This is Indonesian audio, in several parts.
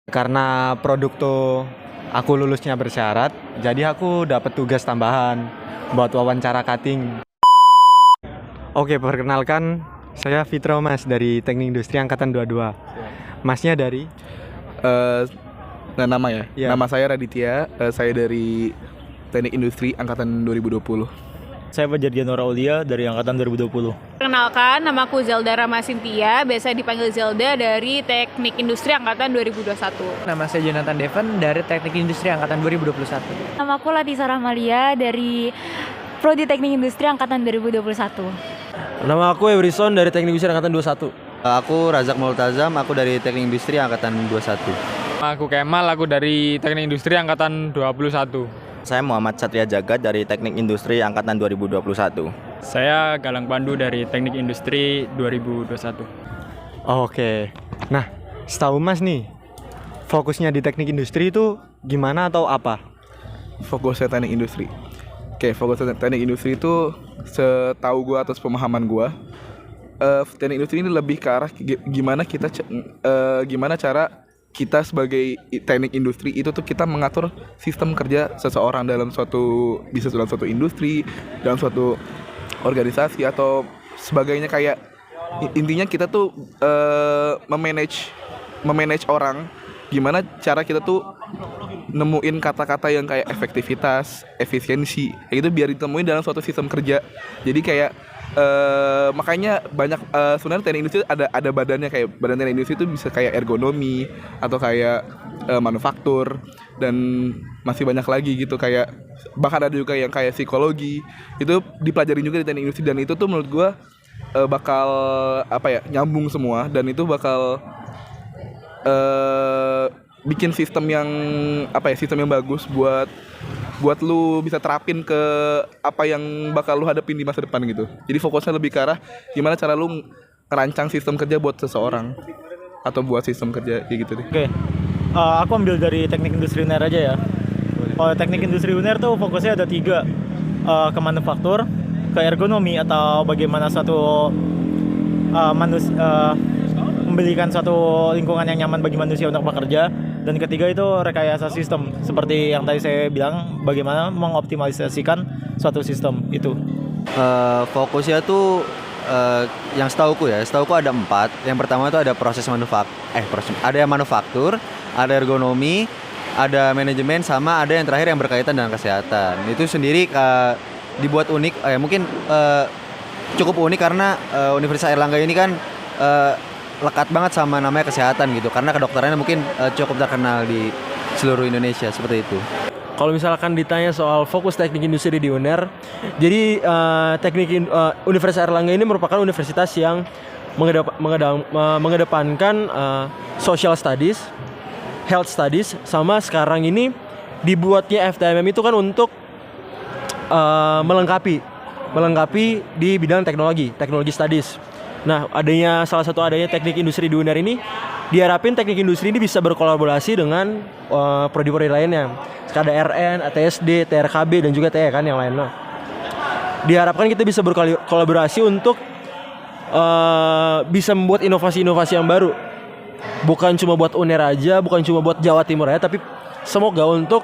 Karena produk tuh aku lulusnya bersyarat, jadi aku dapat tugas tambahan buat wawancara cutting. Oke, perkenalkan saya Fitro Mas dari Teknik Industri Angkatan 22. Masnya dari? Nama ya? Iya. Nama saya Raditya, saya dari Teknik Industri Angkatan 2020. Saya Fajar Dianora Aulia dari Angkatan 2020. Perkenalkan, namaku Zelda Ramasintia, biasa dipanggil Zelda dari Teknik Industri Angkatan 2021. Nama saya Jonathan Devan dari Teknik Industri Angkatan 2021. Namaku Latisa Rahmalia dari Prodi Teknik Industri Angkatan 2021. Nama aku Evrison dari Teknik Industri Angkatan 21. Aku Razak Multazam, aku dari Teknik Industri Angkatan 21. Aku Kemal, aku dari Teknik Industri Angkatan 21. Saya Muhammad Satria Jagat dari Teknik Industri Angkatan 2021. Saya Galang Pandu dari Teknik Industri 2021. Oke. Nah, setahu Mas nih, fokusnya di teknik industri itu gimana atau apa? Fokusnya Teknik Industri. Oke, fokus Teknik Industri itu setahu gue atas pemahaman gue, Teknik Industri ini lebih ke arah gimana cara kita sebagai teknik industri itu tuh kita mengatur sistem kerja seseorang bisa dalam suatu industri, dalam suatu organisasi atau sebagainya. Kayak intinya kita tuh memanage orang, gimana cara kita tuh nemuin kata-kata yang kayak efektivitas, efisiensi, kayak gitu biar ditemuin dalam suatu sistem kerja. Jadi kayak makanya banyak sebenarnya teknik industri ada badannya, kayak badan teknik industri itu bisa kayak ergonomi atau kayak manufaktur dan masih banyak lagi gitu, kayak bahkan ada juga yang kayak psikologi, itu dipelajari juga di teknik industri. Dan itu tuh menurut gue bakal nyambung semua, dan itu bakal bikin sistem yang bagus buat lu bisa terapin ke apa yang bakal lu hadapin di masa depan gitu. Jadi fokusnya lebih ke arah gimana cara lu ngerancang sistem kerja buat seseorang atau buat sistem kerja kayak gitu deh. Oke. Aku ambil dari Teknik Industri UNER aja ya. Teknik Industri UNER tuh fokusnya ada 3, ke manufaktur, ke ergonomi atau bagaimana suatu memberikan suatu lingkungan yang nyaman bagi manusia untuk bekerja. Dan ketiga itu rekayasa sistem, seperti yang tadi saya bilang, bagaimana mengoptimalisasikan suatu sistem itu. Fokusnya tuh yang setauku ada 4. Yang pertama itu ada ada yang manufaktur, ada ergonomi, ada manajemen, sama ada yang terakhir yang berkaitan dengan kesehatan. Itu sendiri dibuat unik, mungkin cukup unik karena Universitas Airlangga ini kan lekat banget sama namanya kesehatan gitu, karena kedokterannya mungkin cukup terkenal di seluruh Indonesia, seperti itu. Kalau misalkan ditanya soal fokus teknik industri di UNER, jadi Universitas Airlangga ini merupakan universitas yang mengedepankan social studies, health studies, sama sekarang ini dibuatnya FTMM itu kan untuk melengkapi di bidang teknologi studies. Nah, salah satu adanya teknik industri di UNER ini, diharapin teknik industri ini bisa berkolaborasi dengan prodi-prodi lainnya. Ada RN, ATSD, TRKB, dan juga TE kan yang lainnya. Diharapkan kita bisa berkolaborasi untuk bisa membuat inovasi-inovasi yang baru. Bukan cuma buat UNER aja, bukan cuma buat Jawa Timur aja, tapi semoga untuk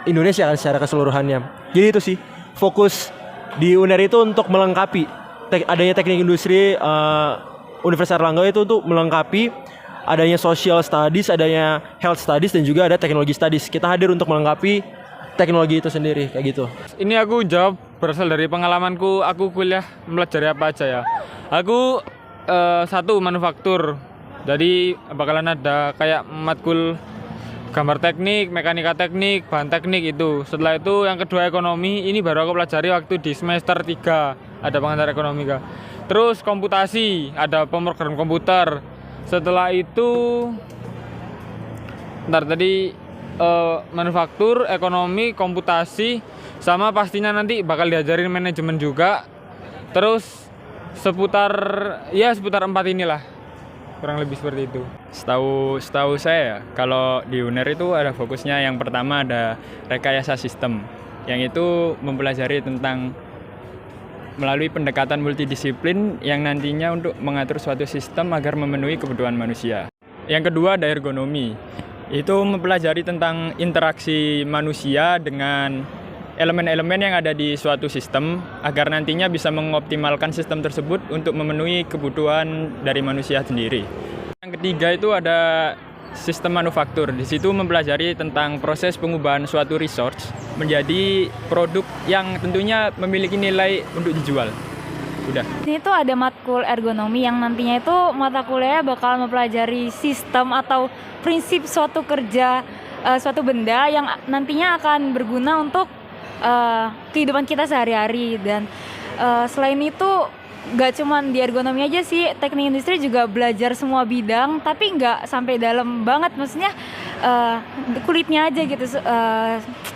Indonesia kan secara keseluruhannya. Jadi itu sih, fokus di UNER itu untuk melengkapi adanya teknik industri Universitas Airlangga itu untuk melengkapi adanya social studies, adanya health studies, dan juga ada teknologi studies. Kita hadir untuk melengkapi teknologi itu sendiri, kayak gitu. Ini aku jawab berasal dari pengalamanku, aku kuliah mempelajari apa aja ya. Aku 1 manufaktur, jadi bakalan ada kayak matkul gambar teknik, mekanika teknik, bahan teknik itu. Setelah itu yang kedua ekonomi, ini baru aku pelajari waktu di semester 3. Ada pengantar ekonomi kah. Terus komputasi, ada pemrogram komputer. Setelah itu manufaktur, ekonomi, komputasi, sama pastinya nanti bakal diajarin manajemen juga. Terus seputar 4 inilah, kurang lebih seperti itu. Setahu saya, kalau di UNER itu ada fokusnya, yang pertama ada rekayasa sistem, yang itu mempelajari tentang melalui pendekatan multidisiplin yang nantinya untuk mengatur suatu sistem agar memenuhi kebutuhan manusia. Yang kedua ada ergonomi. Itu mempelajari tentang interaksi manusia dengan elemen-elemen yang ada di suatu sistem agar nantinya bisa mengoptimalkan sistem tersebut untuk memenuhi kebutuhan dari manusia sendiri. Yang ketiga itu ada sistem manufaktur. Di situ mempelajari tentang proses pengubahan suatu resource menjadi produk yang tentunya memiliki nilai untuk dijual. Udah. Ini tuh ada matkul ergonomi yang nantinya itu mata kuliah bakal mempelajari sistem atau prinsip suatu kerja suatu benda yang nantinya akan berguna untuk kehidupan kita sehari-hari. Dan selain itu gak cuman di ergonomi aja sih, teknik industri juga belajar semua bidang tapi nggak sampai dalam banget, maksudnya kulitnya aja gitu.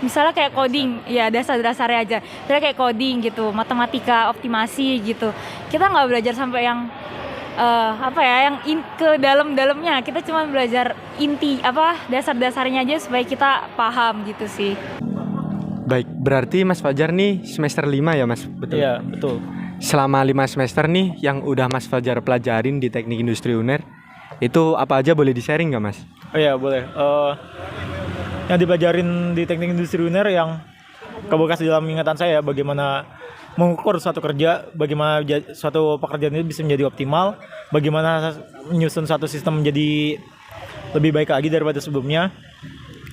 Misalnya kayak coding, ya dasar-dasarnya aja. Misalnya kayak coding gitu, matematika, optimasi gitu. Kita nggak belajar sampai yang yang ke dalam-dalamnya. Kita cuma belajar inti dasar-dasarnya aja supaya kita paham gitu sih. Baik, berarti Mas Fajar nih semester 5 ya Mas? Betul? Iya, betul. Selama 5 semester nih yang udah Mas Fajar pelajarin di Teknik Industri UNER, itu apa aja boleh di-sharing nggak Mas? Oh iya, boleh. Yang dipelajarin di Teknik Industri UNER yang kebekas dalam ingatan saya, bagaimana mengukur suatu kerja, bagaimana suatu pekerjaan itu bisa menjadi optimal, bagaimana menyusun suatu sistem menjadi lebih baik lagi daripada sebelumnya,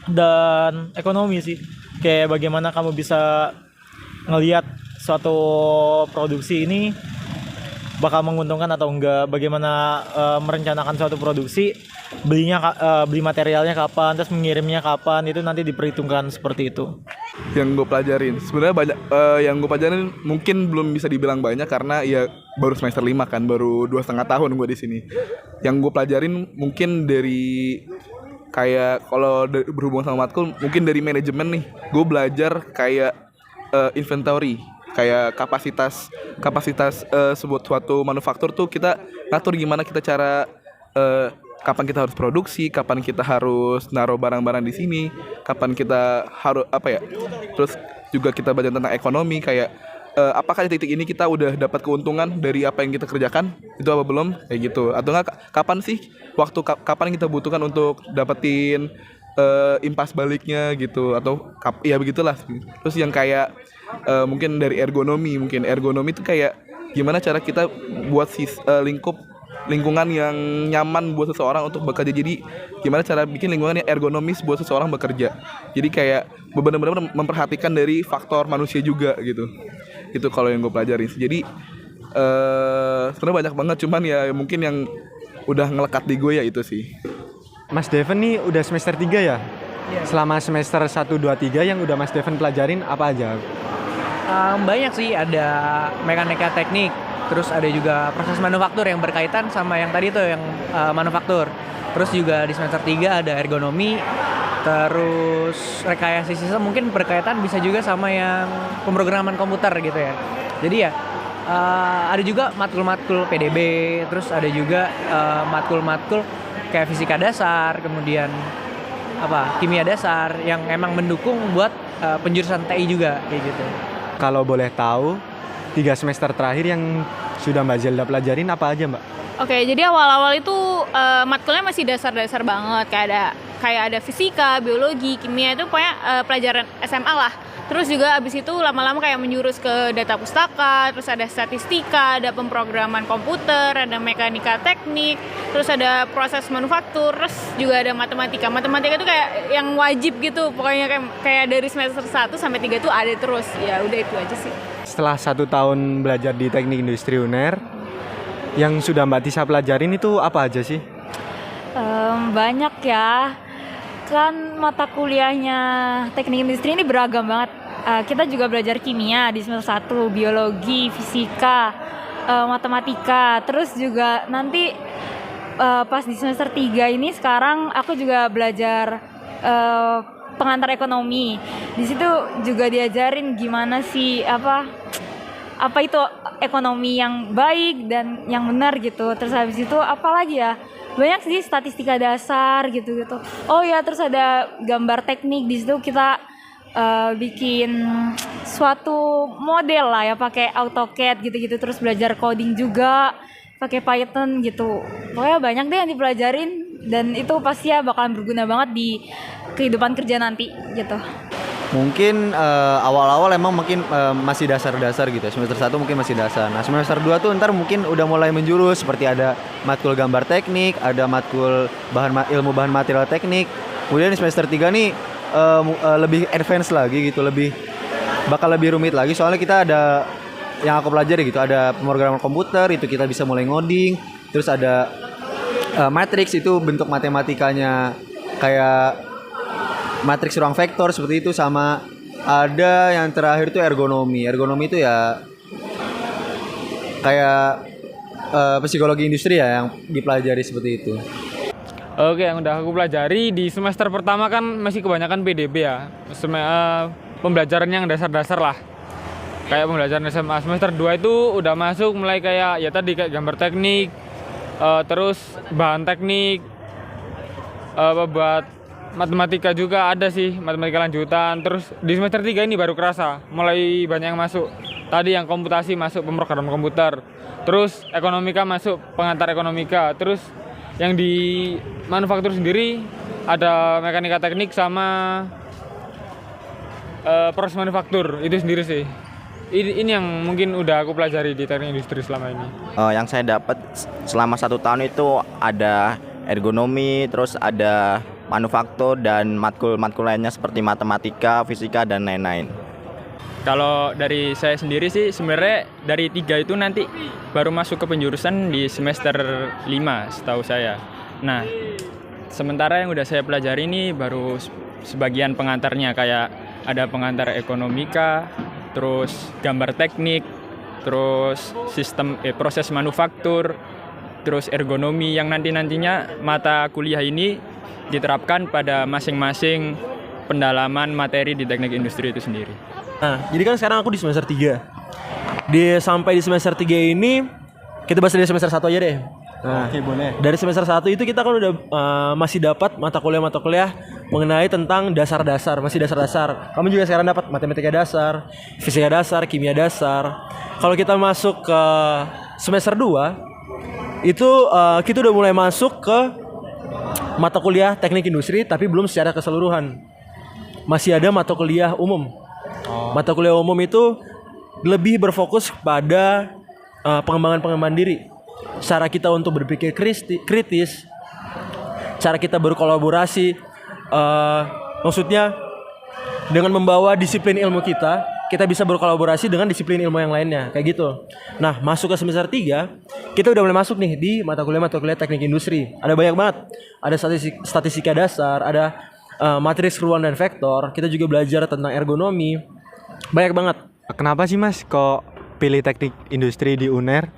dan ekonomi sih. Kayak bagaimana kamu bisa ngelihat suatu produksi ini bakal menguntungkan atau enggak, bagaimana merencanakan suatu produksi, beli materialnya kapan, terus mengirimnya kapan, itu nanti diperhitungkan seperti itu. Yang gue pelajarin sebenarnya banyak, yang gue pelajarin mungkin belum bisa dibilang banyak karena ya baru semester 5 kan, baru 2,5 tahun gue di sini. Yang gue pelajarin mungkin dari kayak kalau berhubungan sama matkul, mungkin dari manajemen nih, gue belajar kayak inventory, kayak kapasitas sebuah suatu manufaktur tuh kita ngatur gimana kita cara kapan kita harus produksi, kapan kita harus naruh barang-barang di sini, kapan kita harus terus juga kita belajar tentang ekonomi, kayak apakah di titik ini kita udah dapat keuntungan dari apa yang kita kerjakan, itu apa belum, kayak gitu, atau enggak kapan sih kapan kita butuhkan untuk dapetin impas baliknya gitu, atau ya begitulah. Terus yang kayak mungkin dari ergonomi itu kayak gimana cara kita buat lingkungan yang nyaman buat seseorang untuk bekerja. Jadi gimana cara bikin lingkungan yang ergonomis buat seseorang bekerja. Jadi kayak benar-benar memperhatikan dari faktor manusia juga gitu. Itu kalau yang gue pelajari. Jadi sebenarnya banyak banget, cuman ya mungkin yang udah ngelekat di gue ya itu sih. Mas Devon nih udah semester 3 ya? Iya. Selama semester 1, 2, 3 yang udah Mas Devon pelajarin apa aja? Banyak sih, ada mekanika teknik, terus ada juga proses manufaktur yang berkaitan sama yang tadi tuh yang manufaktur. Terus juga di semester 3 ada ergonomi, terus rekayasa sistem mungkin berkaitan bisa juga sama yang pemrograman komputer gitu ya. Jadi ya ada juga matkul-matkul PDB, terus ada juga matkul-matkul kayak fisika dasar, kemudian kimia dasar yang emang mendukung buat penjurusan TI juga kayak gitu. Kalau boleh tahu, 3 semester terakhir yang sudah Mbak Zelda pelajarin apa aja Mbak? Oke, jadi awal-awal itu matkulnya masih dasar-dasar banget, kayak ada fisika, biologi, kimia, itu pokoknya pelajaran SMA lah. Terus juga abis itu lama-lama kayak menjurus ke data pustaka, terus ada statistika, ada pemrograman komputer, ada mekanika teknik, terus ada proses manufaktur, terus juga ada matematika. Matematika itu kayak yang wajib gitu, pokoknya kayak dari semester 1 sampai 3 tuh ada terus. Ya udah itu aja sih. Setelah 1 tahun belajar di Teknik Industri UNER, yang sudah Mbak Tisa pelajarin itu apa aja sih? Banyak ya. Kan mata kuliahnya teknik industri ini beragam banget. Kita juga belajar kimia di semester 1, biologi, fisika, matematika. Terus juga nanti pas di semester 3 ini sekarang aku juga belajar pengantar ekonomi. Di situ juga diajarin gimana sih apa itu ekonomi yang baik dan yang benar gitu. Terus habis itu apa lagi ya? Banyak sih, statistika dasar gitu-gitu. Oh ya, terus ada gambar teknik. Di situ kita bikin suatu model lah ya, pakai AutoCAD gitu-gitu. Terus belajar coding juga pakai Python gitu. Pokoknya banyak deh yang dipelajarin. dan itu pasti ya bakalan berguna banget di kehidupan kerja nanti gitu. Mungkin awal-awal emang mungkin masih dasar-dasar gitu ya. Semester 1 mungkin masih dasar. Nah, semester 2 tuh ntar mungkin udah mulai menjurus, seperti ada matkul gambar teknik, ada matkul ilmu bahan material teknik. Kemudian di semester 3 nih lebih advance lagi gitu, bakal lebih rumit lagi soalnya kita ada yang aku pelajari gitu, ada pemrograman komputer, itu kita bisa mulai ngoding. Terus ada matrix, itu bentuk matematikanya kayak matriks ruang vektor seperti itu, sama ada yang terakhir itu ergonomi. Ergonomi itu ya kayak psikologi industri ya yang dipelajari seperti itu. Oke, yang udah aku pelajari di semester pertama kan masih kebanyakan PDB ya. Pembelajaran yang dasar-dasar lah. Kayak pembelajaran SMA. Semester 2 itu udah masuk mulai kayak ya tadi kayak gambar teknik, terus bahan teknik, buat matematika juga ada sih, matematika lanjutan. Terus di semester 3 ini baru kerasa mulai banyak yang masuk. Tadi yang komputasi masuk pemrograman komputer. Terus ekonomika masuk pengantar ekonomika. Terus yang di manufaktur sendiri ada mekanika teknik sama proses manufaktur itu sendiri sih. Ini yang mungkin udah aku pelajari di teknik industri selama ini. Yang saya dapat selama 1 tahun itu ada ergonomi, terus ada manufaktur dan matkul-matkul lainnya seperti matematika, fisika, dan lain-lain. Kalau dari saya sendiri sih sebenarnya dari 3 itu nanti baru masuk ke penjurusan di semester 5 setahu saya. Nah, sementara yang udah saya pelajari ini baru sebagian pengantarnya, kayak ada pengantar ekonomika, terus gambar teknik, terus sistem proses manufaktur, terus ergonomi yang nantinya mata kuliah ini diterapkan pada masing-masing pendalaman materi di teknik industri itu sendiri. Nah, jadi kan sekarang aku di semester 3. Sampai di semester 3 ini kita bahas dari semester 1 aja deh. Nah, Oke, boleh. dari semester 1 itu kita kan udah masih dapat mata kuliah mengenai tentang dasar-dasar, masih dasar-dasar. Kamu juga sekarang dapat matematika dasar, fisika dasar, kimia dasar. Kalau kita masuk ke semester 2 itu kita udah mulai masuk ke mata kuliah teknik industri, tapi belum secara keseluruhan. Masih ada mata kuliah umum. Mata kuliah umum itu lebih berfokus pada pengembangan diri. Cara kita untuk berpikir kritis, cara kita berkolaborasi, maksudnya dengan membawa disiplin ilmu kita bisa berkolaborasi dengan disiplin ilmu yang lainnya, kayak gitu. Nah, masuk ke semester 3, kita udah mulai masuk nih di mata kuliah teknik industri. Ada banyak banget. Ada statistika dasar, ada matriks ruang dan vektor. Kita juga belajar tentang ergonomi. Banyak banget. Kenapa sih Mas kok pilih teknik industri di UNER?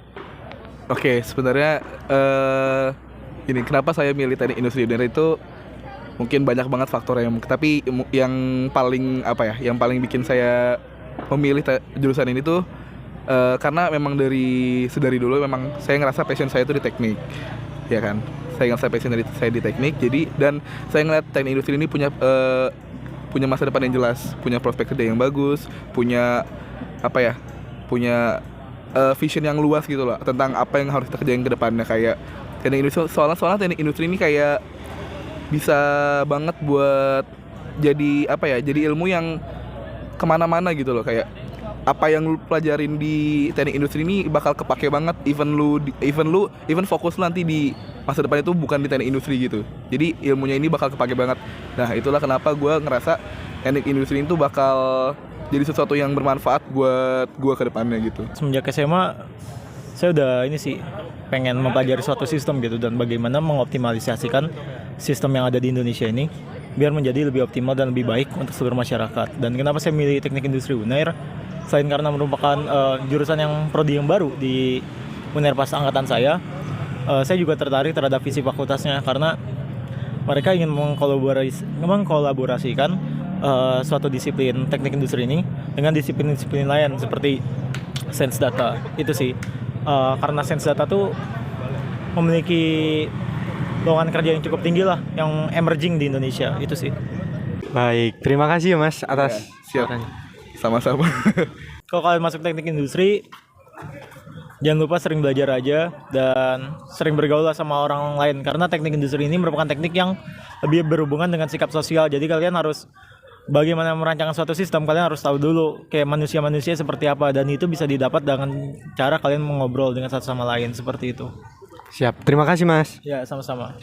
Oke, sebenarnya ini kenapa saya milih teknik industri UNER itu mungkin banyak banget faktornya, tapi yang paling yang paling bikin saya memilih jurusan ini tuh karena memang dari dulu memang saya ngerasa passion saya itu di teknik, ya kan. Saya ngerasa passion saya di teknik, jadi dan saya ngeliat teknik industri ini punya masa depan yang jelas, punya prospek kerja yang bagus, punya vision yang luas gitu loh tentang apa yang harus kita kerjain ke depannya. Kayak teknik industri, soalnya teknik industri ini kayak bisa banget buat jadi ilmu yang kemana-mana gitu loh. Kayak apa yang lu pelajarin di teknik industri ini bakal kepake banget, even fokus lu nanti di masa depan itu bukan di teknik industri gitu. Jadi ilmunya ini bakal kepake banget. Nah, itulah kenapa gue ngerasa teknik industri itu bakal jadi sesuatu yang bermanfaat buat gue ke depannya gitu. Semenjak SMA saya udah pengen mempelajari suatu sistem gitu, dan bagaimana mengoptimalisasikan sistem yang ada di Indonesia ini biar menjadi lebih optimal dan lebih baik untuk seluruh masyarakat. Dan kenapa saya milih teknik industri UNER? Selain karena merupakan jurusan yang prodi yang baru di UNER pas angkatan saya juga tertarik terhadap visi fakultasnya, karena mereka ingin mengkolaborasikan suatu disiplin teknik industri ini dengan disiplin-disiplin lain seperti sains data. Itu sih karena sains data tuh memiliki lowongan kerja yang cukup tinggi lah, yang emerging di Indonesia. Itu sih. Baik, terima kasih ya Mas atas Siap. Sama-sama. Kalau kalian masuk teknik industri, jangan lupa sering belajar aja dan sering bergaul lah sama orang lain karena teknik industri ini merupakan teknik yang lebih berhubungan dengan sikap sosial. Jadi kalian harus bagaimana merancangkan suatu sistem, kalian harus tahu dulu kayak manusia-manusia seperti apa, dan itu bisa didapat dengan cara kalian mengobrol dengan satu sama lain seperti itu. Siap. Terima kasih, Mas. Ya, sama-sama.